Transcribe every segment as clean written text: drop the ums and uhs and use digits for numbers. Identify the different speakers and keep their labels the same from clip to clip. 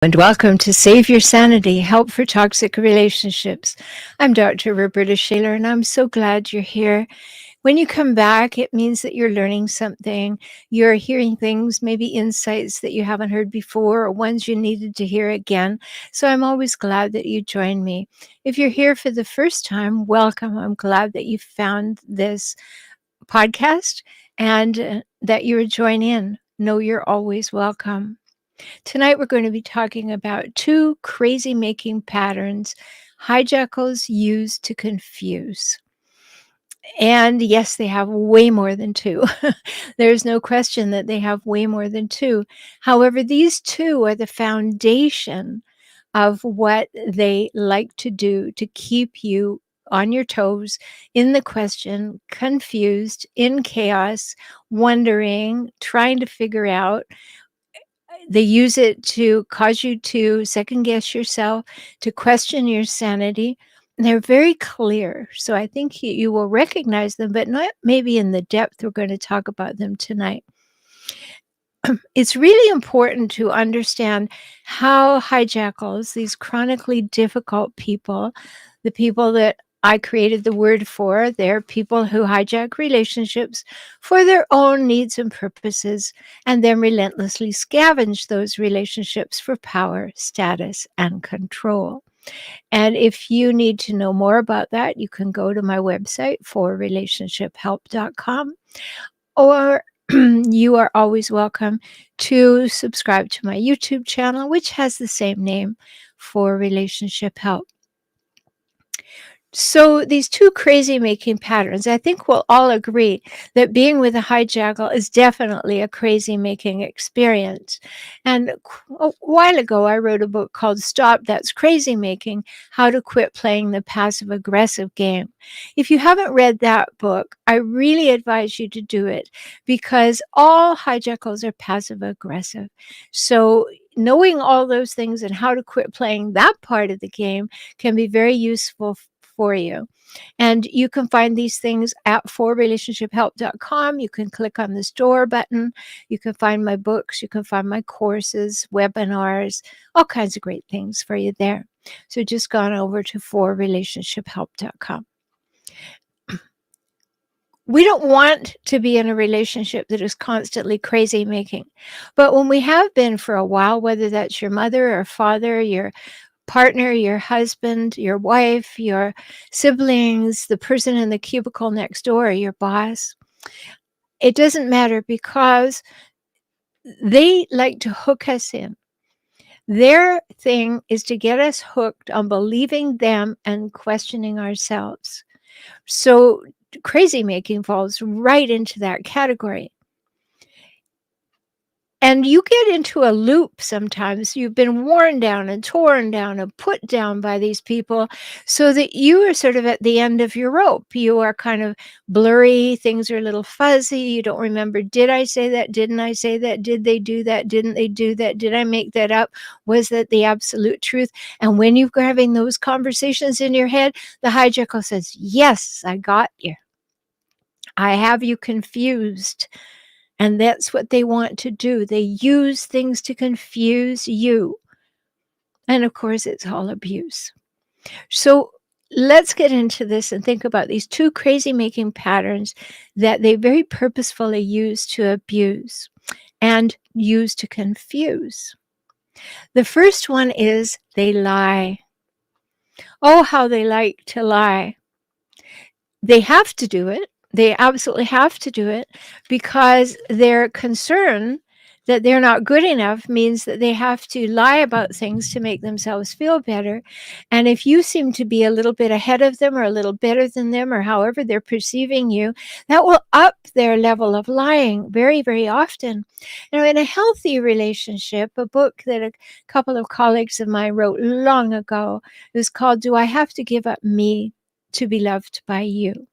Speaker 1: And welcome to Save Your Sanity, Help for Toxic Relationships. I'm Dr. Rhoberta, Shaler, and I'm so glad you're here. When you come back, it means that you're learning something. You're hearing things, maybe insights that you haven't heard before or ones you needed to hear again. So I'm always glad that you join me. If you're here for the first time, welcome. I'm glad that you found this podcast and that you would join in. Know you're always welcome. Tonight, we're going to be talking about two crazy making patterns hijackals use to confuse. And yes, they have way more than two. There's no question that they have way more than two. However, these two are the foundation of what they like to do to keep you on your toes, in the question, confused, in chaos, wondering, trying to figure out. They use it to cause you to second guess yourself, to question your sanity. And they're very clear. So I think you will recognize them, but not maybe in the depth we're going to talk about them tonight. It's really important to understand how hijackals, these chronically difficult people, the people that I created the word for, they're people who hijack relationships for their own needs and purposes, and then relentlessly scavenge those relationships for power, status, and control. And if you need to know more about that, you can go to my website for relationshiphelp.com, or you are always welcome to subscribe to my YouTube channel, which has the same name, for Relationship Help. So these two crazy making patterns, I think we'll all agree that being with a hijackal is definitely a crazy making experience. And a while ago, I wrote a book called Stop That's Crazy Making: How to Quit Playing the Passive Aggressive Game. If you haven't read that book, I really advise you to do it, because all hijackals are passive aggressive. So knowing all those things and how to quit playing that part of the game can be very useful for you. And you can find these things at forrelationshiphelp.com. You can click on the store button. You can find my books. You can find my courses, webinars, all kinds of great things for you there. So just go on over to forrelationshiphelp.com. We don't want to be in a relationship that is constantly crazy making. But when we have been for a while, whether that's your mother or father, your partner, your husband, your wife, your siblings, the person in the cubicle next door, your boss, it doesn't matter, because they like to hook us in. Their thing is to get us hooked on believing them and questioning ourselves. So crazy making falls right into that category. And you get into a loop sometimes. You've been worn down and torn down and put down by these people, so that you are sort of at the end of your rope. You are kind of blurry. Things are a little fuzzy. You don't remember, did I say that? Didn't I say that? Did they do that? Didn't they do that? Did I make that up? Was that the absolute truth? And when you're having those conversations in your head, the hijackal says, yes, I got you. I have you confused. And that's what they want to do. They use things to confuse you. And of course, it's all abuse. So let's get into this and think about these two crazy making patterns that they very purposefully use to abuse and use to confuse. The first one is they lie. Oh, how they like to lie. They have to do it. They absolutely have to do it, because their concern that they're not good enough means that they have to lie about things to make themselves feel better. And if you seem to be a little bit ahead of them or a little better than them, or however they're perceiving you, that will up their level of lying very, very often. Now, in a healthy relationship, a book that a couple of colleagues of mine wrote long ago is called Do I Have to Give Up Me to Be Loved by You?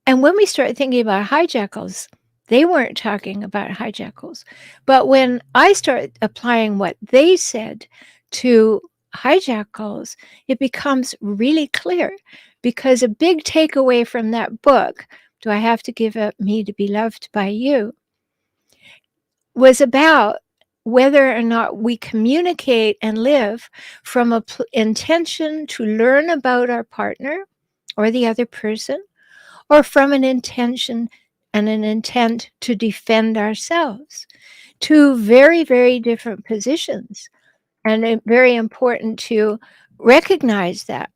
Speaker 1: And when we start thinking about hijackals, they weren't talking about hijackals. But when I start applying what they said to hijackals, it becomes really clear, because a big takeaway from that book, Do I Have to Give Up Me to Be Loved by You, was about whether or not we communicate and live from a intention to learn about our partner or the other person, or from an intention and an intent to defend ourselves. Two very, very different positions, and very important to recognize that.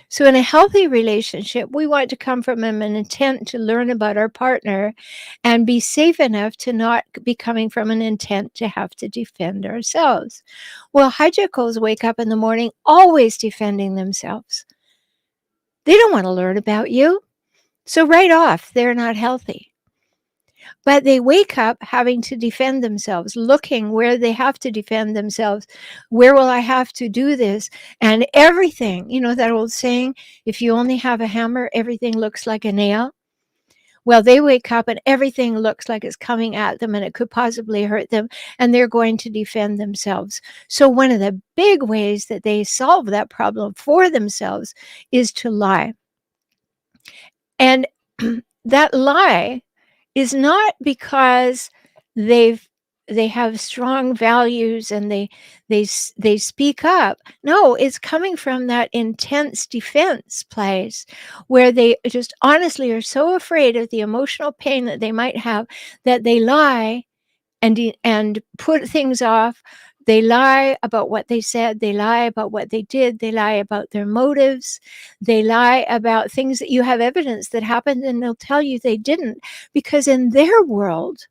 Speaker 1: So, in a healthy relationship, we want to come from an intent to learn about our partner and be safe enough to not be coming from an intent to have to defend ourselves. Well, hijackals wake up in the morning always defending themselves. They don't want to learn about you. So, right off, they're not healthy. But they wake up having to defend themselves, looking where they have to defend themselves. Where will I have to do this? And everything, that old saying, if you only have a hammer, everything looks like a nail. Well, they wake up and everything looks like it's coming at them and it could possibly hurt them, and they're going to defend themselves. So one of the big ways that they solve that problem for themselves is to lie. And that lie is not because they have strong values and they speak up. No, it's coming from that intense defense place where they just honestly are so afraid of the emotional pain that they might have that they lie and put things off. They lie about what they said. They lie about what they did. They lie about their motives. They lie about things that you have evidence that happened, and they'll tell you they didn't, because in their world,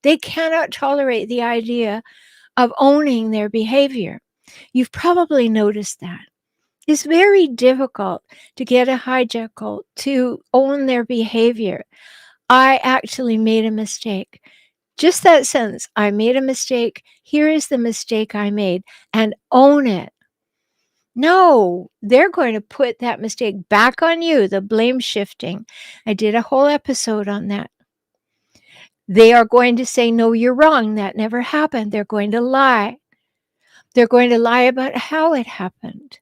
Speaker 1: they cannot tolerate the idea of owning their behavior. You've probably noticed that. It's very difficult to get a hijackal to own their behavior. I actually made a mistake. Just that sentence, I made a mistake. Here is the mistake I made, and own it. No, they're going to put that mistake back on you, the blame shifting. I did a whole episode on that. They are going to say, no, you're wrong. That never happened. They're going to lie. They're going to lie about how it happened.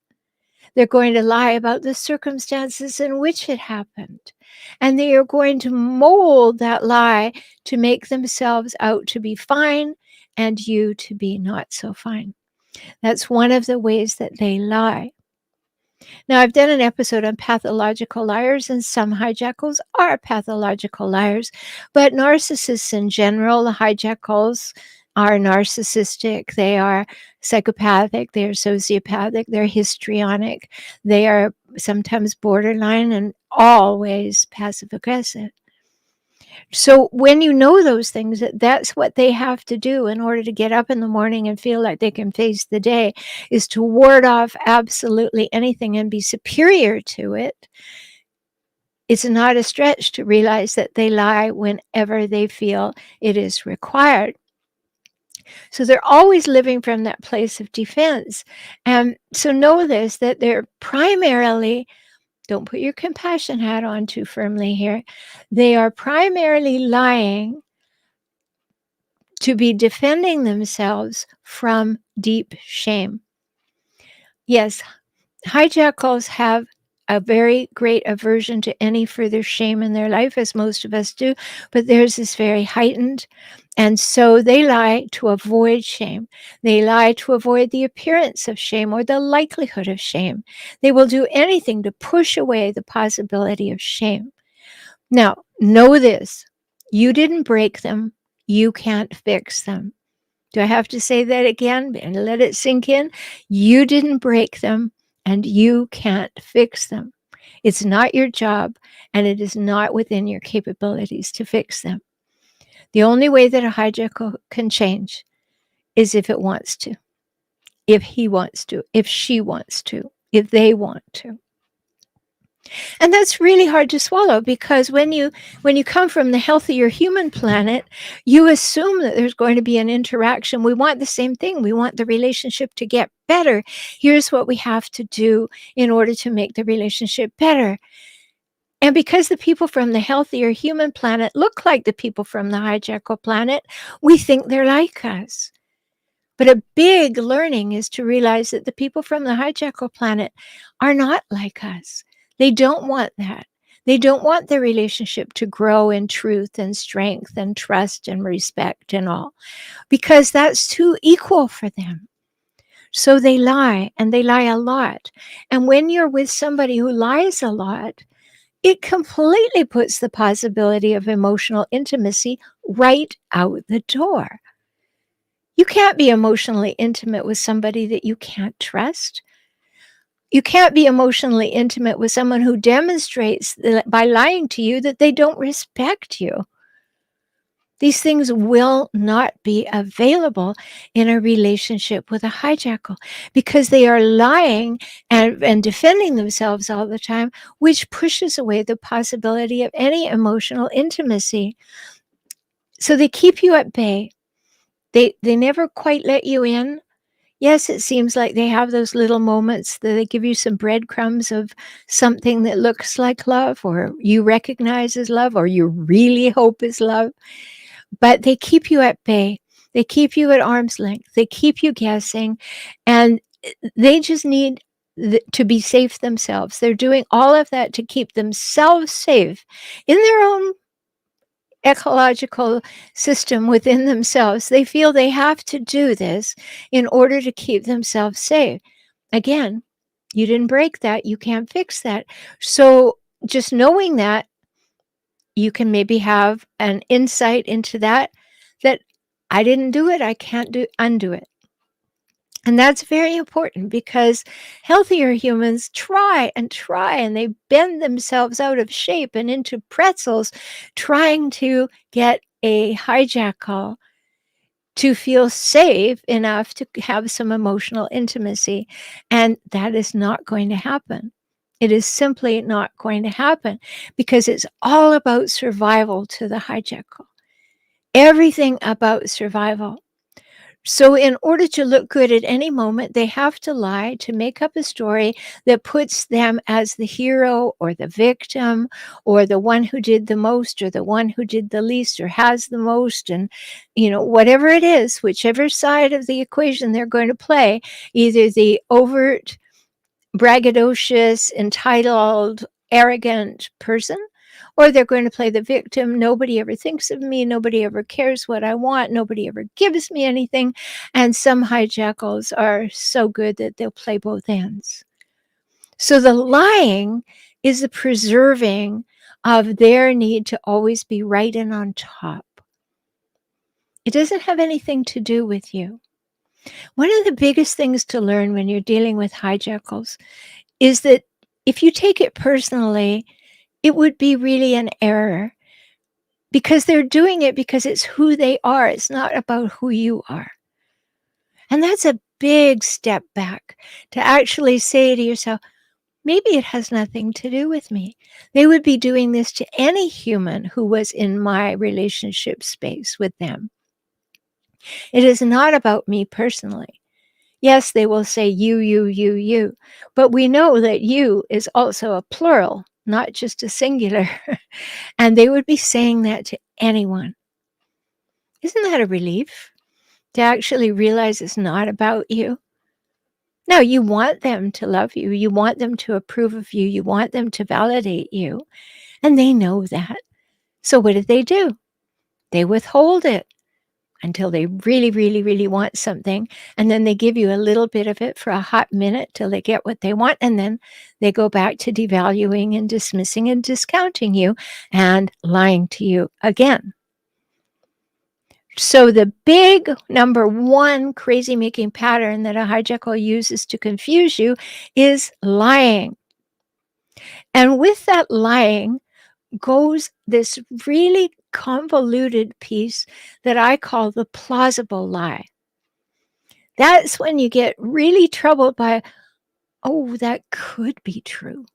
Speaker 1: They're going to lie about the circumstances in which it happened. And they are going to mold that lie to make themselves out to be fine and you to be not so fine. That's one of the ways that they lie. Now, I've done an episode on pathological liars, and some hijackals are pathological liars, but narcissists in general, the hijackals, are narcissistic, they are psychopathic, they are sociopathic, they're histrionic, they are sometimes borderline, and always passive aggressive. So when you know those things, that's what they have to do in order to get up in the morning and feel like they can face the day, is to ward off absolutely anything and be superior to it. It's not a stretch to realize that they lie whenever they feel it is required. So they're always living from that place of defense. And so know this, that they're primarily, don't put your compassion hat on too firmly here, they are primarily lying to be defending themselves from deep shame. Yes, hijackals have a very great aversion to any further shame in their life, as most of us do, but theirs is very heightened. And so they lie to avoid shame. They lie to avoid the appearance of shame or the likelihood of shame. They will do anything to push away the possibility of shame. Now, know this, you didn't break them. You can't fix them. Do I have to say that again and let it sink in? You didn't break them, and you can't fix them. It's not your job, and it is not within your capabilities to fix them. The only way that a hijackal can change is if it wants to, if he wants to, if she wants to, if they want to. And that's really hard to swallow, because when you come from the healthier human planet, you assume that there's going to be an interaction. We want the same thing. We want the relationship to get better. Here's what we have to do in order to make the relationship better. And because the people from the healthier human planet look like the people from the hijackal planet, we think they're like us. But a big learning is to realize that the people from the hijackal planet are not like us. They don't want that. They don't want their relationship to grow in truth and strength and trust and respect and all, because that's too equal for them. So they lie, and they lie a lot. And when you're with somebody who lies a lot, it completely puts the possibility of emotional intimacy right out the door. You can't be emotionally intimate with somebody that you can't trust. You can't be emotionally intimate with someone who demonstrates that by lying to you that they don't respect you. These things will not be available in a relationship with a hijackal, because they are lying and defending themselves all the time, which pushes away the possibility of any emotional intimacy. So they keep you at bay. They never quite let you in. Yes, it seems like they have those little moments that they give you some breadcrumbs of something that looks like love, or you recognize as love, or you really hope is love. But they keep you at bay. They keep you at arm's length. They keep you guessing, and they just need to be safe themselves. They're doing all of that to keep themselves safe in their own ecological system within themselves. They feel they have to do this in order to keep themselves safe. Again, you didn't break that. You can't fix that. So just knowing that, you can maybe have an insight into that I didn't do it, I can't undo it. And that's very important, because healthier humans try and try, and they bend themselves out of shape and into pretzels trying to get a hijackal to feel safe enough to have some emotional intimacy. And that is not going to happen. It is simply not going to happen, because it's all about survival to the hijackal. Everything about survival. So in order to look good at any moment, they have to lie to make up a story that puts them as the hero or the victim or the one who did the most or the one who did the least or has the most. And, whatever it is, whichever side of the equation they're going to play, either the overt, braggadocious, entitled, arrogant person, or they're going to play the victim. Nobody ever thinks of me. Nobody ever cares what I want. Nobody ever gives me anything. And some hijackals are so good that they'll play both ends. So the lying is the preserving of their need to always be right and on top. It doesn't have anything to do with you. One of the biggest things to learn when you're dealing with hijackals is that if you take it personally, it would be really an error, because they're doing it because it's who they are. It's not about who you are. And that's a big step back to actually say to yourself, maybe it has nothing to do with me. They would be doing this to any human who was in my relationship space with them. It is not about me personally. Yes, they will say you, but we know that you is also a plural, not just a singular. And they would be saying that to anyone. Isn't that a relief to actually realize it's not about you? No, you want them to love you. You want them to approve of you. You want them to validate you. And they know that. So what do? They withhold it until they really, really, really want something. And then they give you a little bit of it for a hot minute till they get what they want. And then they go back to devaluing and dismissing and discounting you and lying to you again. So the big number one crazy making pattern that a hijackal uses to confuse you is lying. And with that lying goes this really convoluted piece that I call the plausible lie. That's when you get really troubled by, oh, that could be true.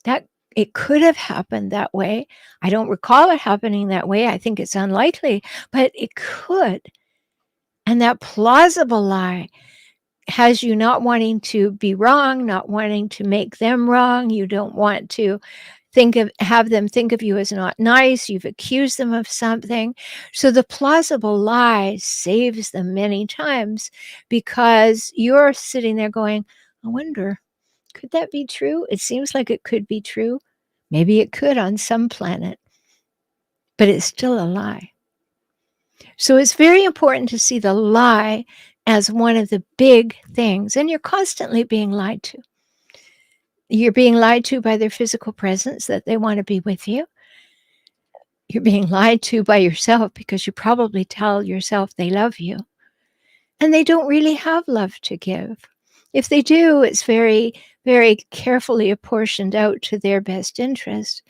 Speaker 1: That it could have happened that way. I don't recall it happening that way. I think it's unlikely, but it could. And that plausible lie has you not wanting to be wrong, not wanting to make them wrong. You don't want to have them think of you as not nice. You've accused them of something. So the plausible lie saves them many times, because you're sitting there going, I wonder, could that be true? It seems like it could be true, Maybe it could on some planet, but it's still a lie. So it's very important to see the lie as one of the big things. And you're constantly being lied to. You're being lied to by their physical presence, that they want to be with you. You're being lied to by yourself because you probably tell yourself they love you. And they don't really have love to give. If they do, it's very, very carefully apportioned out to their best interest.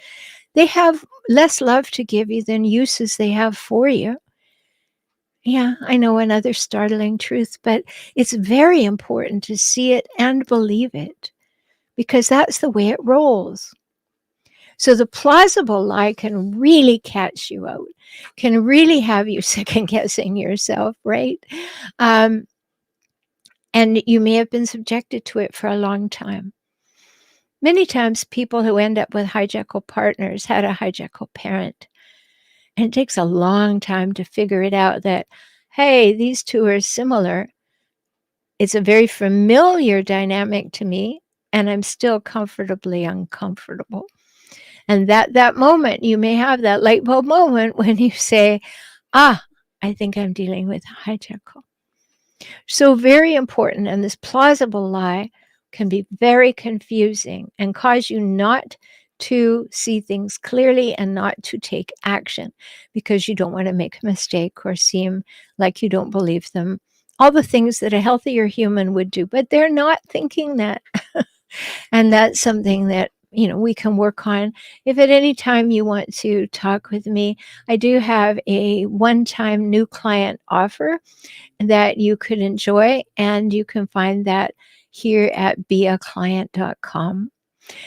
Speaker 1: They have less love to give you than uses they have for you. Yeah, I know, another startling truth, but it's very important to see it and believe it, because that's the way it rolls. So the plausible lie can really catch you out, can really have you second guessing yourself, right? And you may have been subjected to it for a long time. Many times people who end up with hijackal partners had a hijackal parent. And it takes a long time to figure it out that, hey, these two are similar. It's a very familiar dynamic to me, and I'm still comfortably uncomfortable. And that moment, you may have that light bulb moment when you say, I think I'm dealing with a hijackal. So very important, and this plausible lie can be very confusing and cause you not to see things clearly and not to take action because you don't want to make a mistake or seem like you don't believe them. All the things that a healthier human would do, but they're not thinking that. And that's something that we can work on. If at any time you want to talk with me, I do have a one-time new client offer that you could enjoy, and you can find that here at beaclient.com.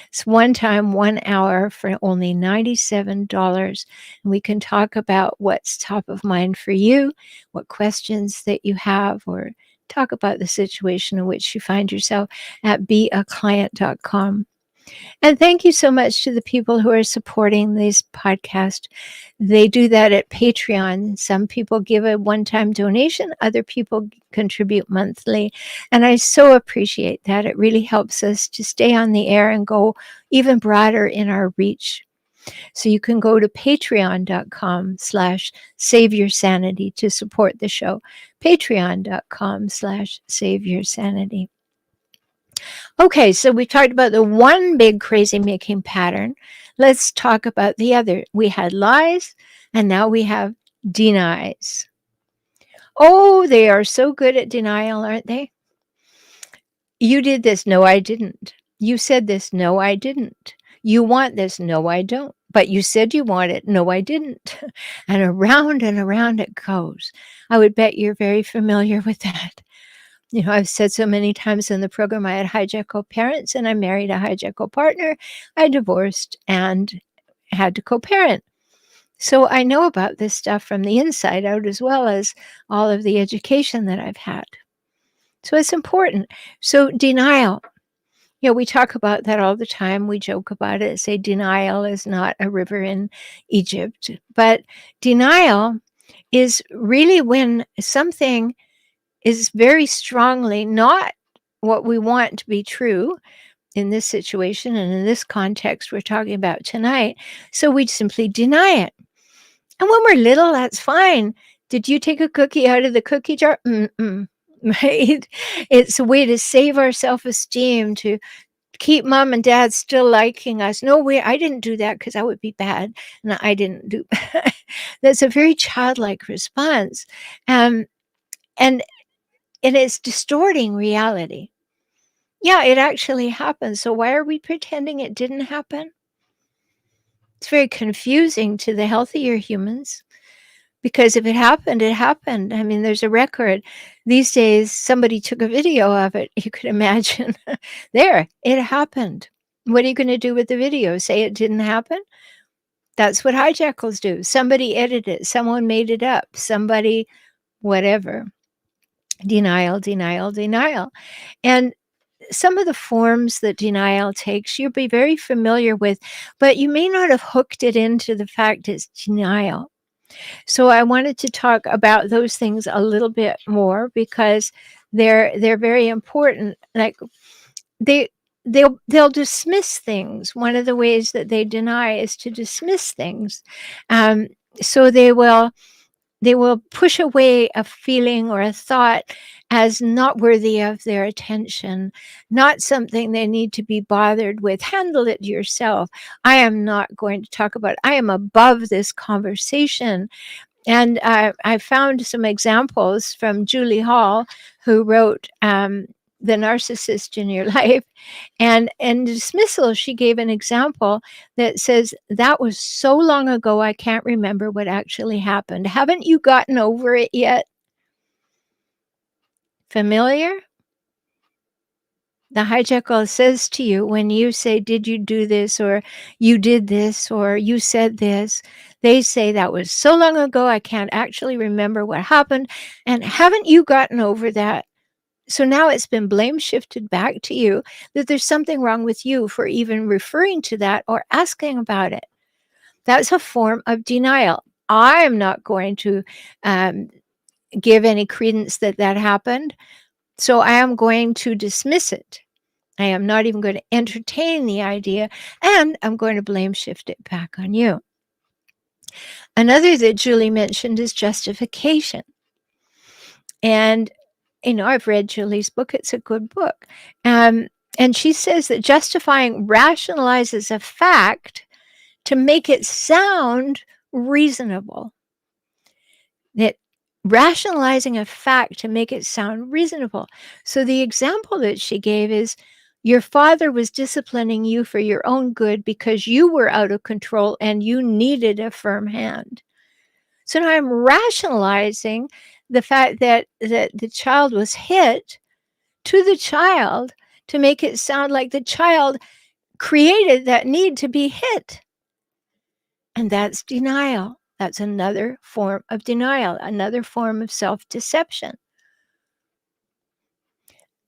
Speaker 1: It's one time, 1 hour for only $97. And we can talk about what's top of mind for you, what questions that you have, or talk about the situation in which you find yourself at beaclient.com. And thank you so much to the people who are supporting this podcast. They do that at Patreon. Some people give a one-time donation. Other people contribute monthly. And I so appreciate that. It really helps us to stay on the air and go even broader in our reach. So you can go to patreon.com/Save Your Sanity to support the show. Patreon.com/Save Your Sanity. Okay, so we talked about the one big crazy making pattern. Let's talk about the other. We had lies, and now we have denies. Oh, they are so good at denial, aren't they? You did this. No, I didn't. You said this. No, I didn't. You want this. No, I don't. But you said you want it. No, I didn't. And around it goes. I would bet you're very familiar with that. I've said so many times in the program, I had hijackal parents and I married a hijackal partner. I divorced and had to co-parent. So I know about this stuff from the inside out, as well as all of the education that I've had. So it's important. So denial. We talk about that all the time. We joke about it, say denial is not a river in Egypt. But denial is really when something is very strongly not what we want to be true in this situation and in this context we're talking about tonight. So we simply deny it. And when we're little, that's fine. Did you take a cookie out of the cookie jar? Right? It's a way to save our self-esteem, to keep mom and dad still liking us. No way, I didn't do that because that would be bad. And I didn't do That's a very childlike response. And it's distorting reality. Yeah, it actually happened. So why are we pretending it didn't happen? It's very confusing to the healthier humans, because if it happened, it happened. I mean, there's a record. These days, somebody took a video of it. You could imagine. There, it happened. What are you going to do with the video? Say it didn't happen? That's what hijackals do. Somebody edited it. Someone made it up. Somebody, whatever. Denial, denial, denial. And some of the forms that denial takes, you'll be very familiar with, but you may not have hooked it into the fact it's denial. So I wanted to talk about those things a little bit more because they're very important. Like they'll dismiss things. One of the ways that they deny is to dismiss things. Um, so they will push away a feeling or a thought as not worthy of their attention, not something they need to be bothered with. Handle it yourself. I am not going to talk about it. I am above this conversation. And I found some examples from Julie Hall, who wrote The Narcissist in Your Life. And in dismissal, she gave an example that says, that was so long ago, I can't remember what actually happened. Haven't you gotten over it yet? Familiar? The hijackal says to you when you say, did you do this, or you did this, or you said this, they say that was so long ago, I can't actually remember what happened. And haven't you gotten over that? So now it's been blame shifted back to you that there's something wrong with you for even referring to that or asking about it. That's a form of denial. I am not going to give any credence that that happened. So I am going to dismiss it. I am not even going to entertain the idea, and I'm going to blame shift it back on you. Another that Julie mentioned is justification. And, I've read Julie's book. It's a good book. And she says that justifying rationalizes a fact to make it sound reasonable. That rationalizing a fact to make it sound reasonable. So the example that she gave is, your father was disciplining you for your own good because you were out of control and you needed a firm hand. So now I'm rationalizing the fact that the child was hit to the child to make it sound like the child created that need to be hit. And that's denial. That's another form of denial, another form of self-deception.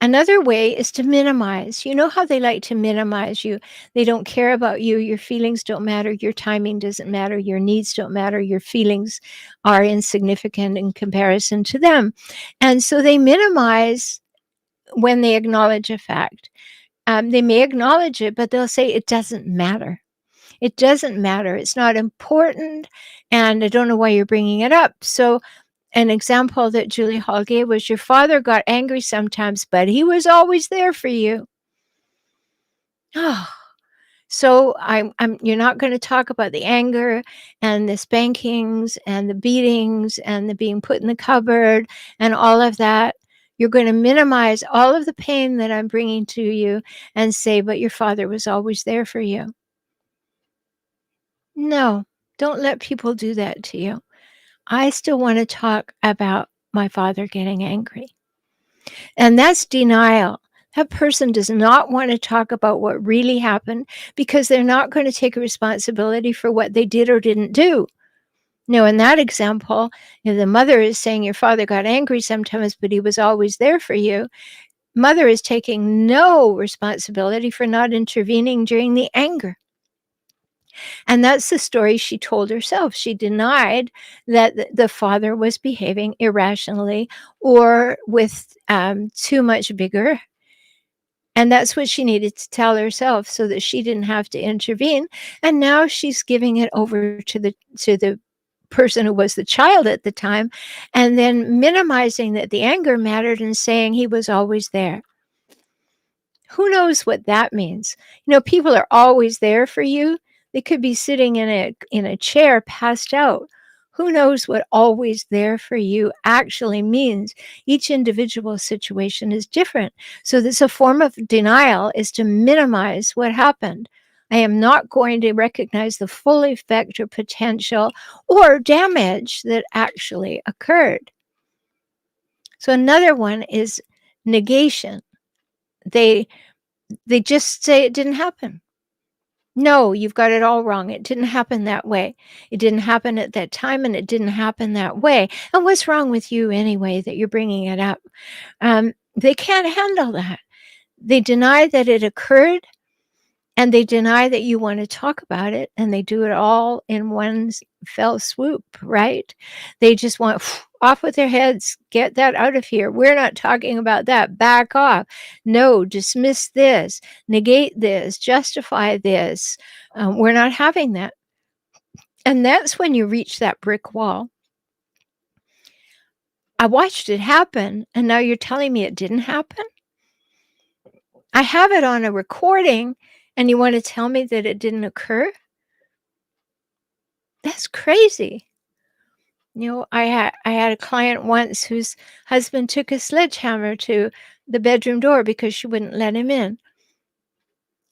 Speaker 1: Another way is to minimize. You know how they like to minimize you. They don't care about you. Your feelings don't matter. Your timing doesn't matter. Your needs don't matter. Your feelings are insignificant in comparison to them. And so they minimize when they acknowledge a fact. They may acknowledge it, but they'll say it doesn't matter. It doesn't matter. It's not important. And I don't know why you're bringing it up. So an example that Julie Hall gave was, your father got angry sometimes, but he was always there for you. Oh, so you're not going to talk about the anger and the spankings and the beatings and the being put in the cupboard and all of that. You're going to minimize all of the pain that I'm bringing to you and say, but your father was always there for you. No, don't let people do that to you. I still want to talk about my father getting angry. And that's denial. That person does not want to talk about what really happened because they're not going to take responsibility for what they did or didn't do. Now, in that example, the mother is saying your father got angry sometimes, but he was always there for you. Mother is taking no responsibility for not intervening during the anger. And that's the story she told herself. She denied that the father was behaving irrationally or with too much vigor. And that's what she needed to tell herself so that she didn't have to intervene. And now she's giving it over to the person who was the child at the time, and then minimizing that the anger mattered and saying he was always there. Who knows what that means? People are always there for you. They could be sitting in a chair passed out. Who knows what always there for you actually means? Each individual situation is different. So this a form of denial is to minimize what happened. I am not going to recognize the full effect or potential or damage that actually occurred. So another one is negation. They just say it didn't happen. No, you've got it all wrong. It didn't happen that way. It didn't happen at that time, and it didn't happen that way. And what's wrong with you anyway that you're bringing it up? They can't handle that. They deny that it occurred, And they deny that you want to talk about it, and they do it all in one fell swoop, right? They just want off with their heads, get that out of here. We're not talking about that. Back off. No, dismiss this, negate this, justify this. We're not having that. And that's when you reach that brick wall. I watched it happen, and now you're telling me it didn't happen? I have it on a recording, and you want to tell me that it didn't occur? That's crazy. I had a client once whose husband took a sledgehammer to the bedroom door because she wouldn't let him in.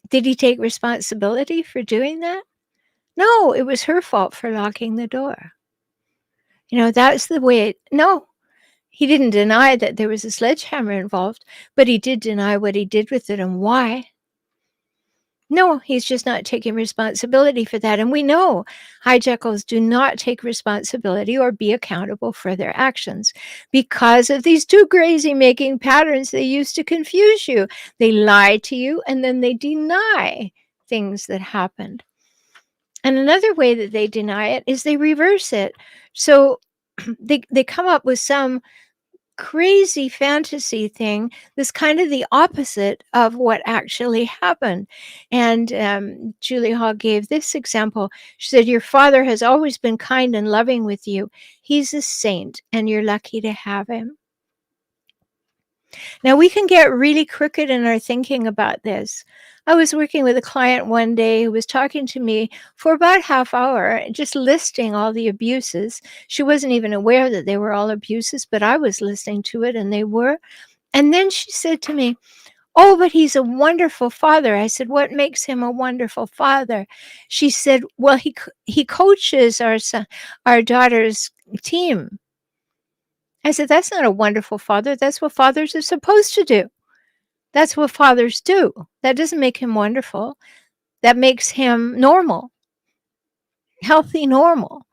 Speaker 1: Did he take responsibility for doing that? No, it was her fault for locking the door. That's the way no, he didn't deny that there was a sledgehammer involved, but he did deny what he did with it and why. No, he's just not taking responsibility for that. And we know hijackals do not take responsibility or be accountable for their actions because of these two crazy making patterns they use to confuse you. They lie to you and then they deny things that happened. And another way that they deny it is they reverse it. So they come up with some crazy fantasy thing that's kind of the opposite of what actually happened. And Julie Hall gave this example. She said, your father has always been kind and loving with you. He's a saint, and you're lucky to have him. Now, we can get really crooked in our thinking about this. I was working with a client one day who was talking to me for about half hour, just listing all the abuses. She wasn't even aware that they were all abuses, but I was listening to it, and they were. And then she said to me, oh, but he's a wonderful father. I said, what makes him a wonderful father? She said, well, he coaches our daughter's team. I said, that's not a wonderful father. That's what fathers are supposed to do. That's what fathers do. That doesn't make him wonderful. That makes him normal, healthy, normal,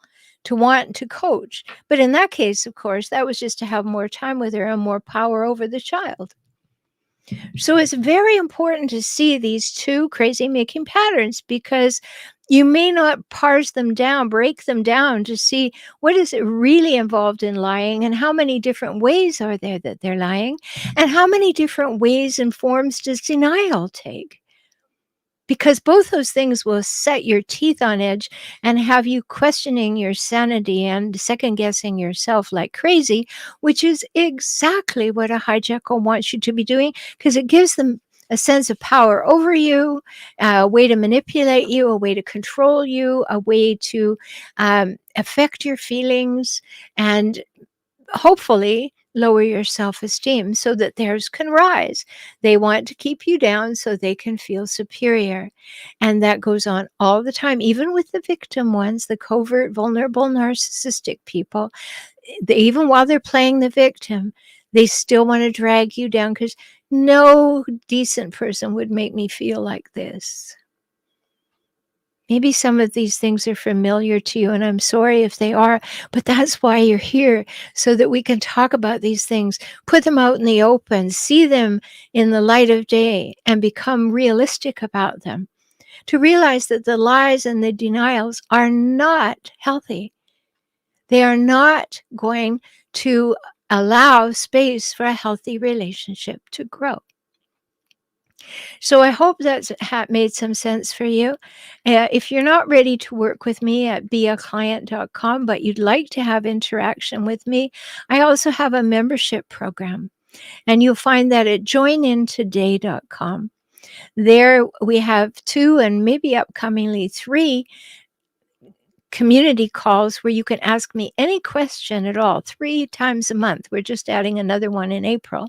Speaker 1: to want to coach. But in that case, of course, that was just to have more time with her and more power over the child. So it's very important to see these two crazy making patterns because you may not parse them down, break them down to see what is it really involved in lying and how many different ways are there that they're lying and how many different ways and forms does denial take. Because both those things will set your teeth on edge and have you questioning your sanity and second-guessing yourself like crazy, which is exactly what a hijackal wants you to be doing because it gives them a sense of power over you, a way to manipulate you, a way to control you, a way to affect your feelings, and hopefully lower your self-esteem so that theirs can rise. They want to keep you down so they can feel superior. And that goes on all the time, even with the victim ones, the covert, vulnerable, narcissistic people. Even while they're playing the victim, they still want to drag you down because no decent person would make me feel like this. Maybe some of these things are familiar to you, and I'm sorry if they are, but that's why you're here, so that we can talk about these things, put them out in the open, see them in the light of day, and become realistic about them. To realize that the lies and the denials are not healthy. They are not going to allow space for a healthy relationship to grow. So I hope that's made some sense for you. If you're not ready to work with me at beaclient.com, but you'd like to have interaction with me, I also have a membership program. And you'll find that at joinintoday.com. There we have 2 and maybe upcomingly 3 community calls where you can ask me any question at all 3 times a month. We're just adding another one in April.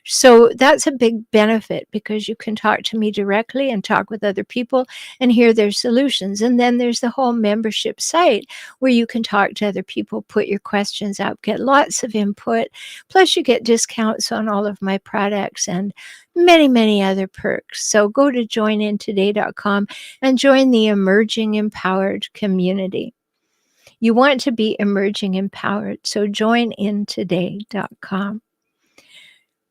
Speaker 1: So that's a big benefit because you can talk to me directly and talk with other people and hear their solutions. And then there's the whole membership site where you can talk to other people, put your questions out, get lots of input. Plus you get discounts on all of my products and many, many other perks. So go to joinintoday.com and join the Emerging Empowered community. You want to be emerging empowered, so joinintoday.com.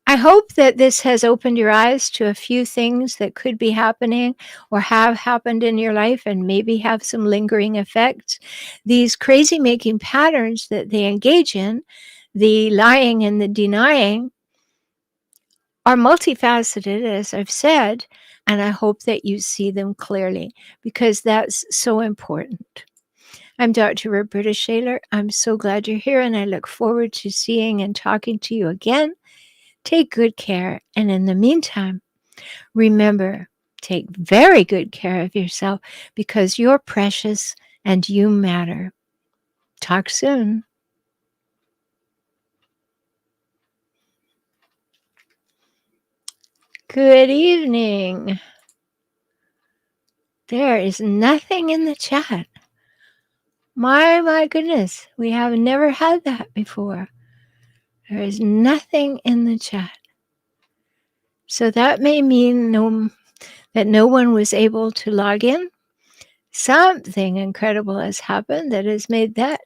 Speaker 1: I hope that this has opened your eyes to a few things that could be happening or have happened in your life and maybe have some lingering effects. These crazy making patterns that they engage in, the lying and the denying, are multifaceted, as I've said, and I hope that you see them clearly because that's so important. I'm Dr. Rhoberta Shaler. I'm so glad you're here, and I look forward to seeing and talking to you again. Take good care, and in the meantime, remember, take very good care of yourself because you're precious and you matter. Talk soon. Good evening. There is nothing in the chat. My goodness, we have never had that before. There is nothing in the chat. So that may mean that no one was able to log in. Something incredible has happened that has made that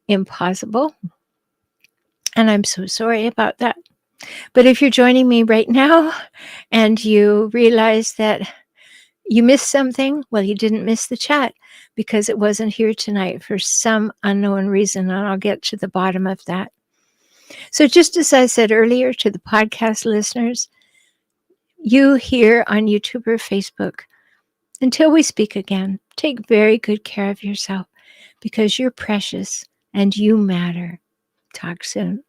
Speaker 1: impossible. And I'm so sorry about that. But if you're joining me right now and you realize that you missed something, well, you didn't miss the chat because it wasn't here tonight for some unknown reason, and I'll get to the bottom of that. So just as I said earlier to the podcast listeners, you here on YouTube or Facebook, until we speak again, take very good care of yourself because you're precious and you matter. Talk soon.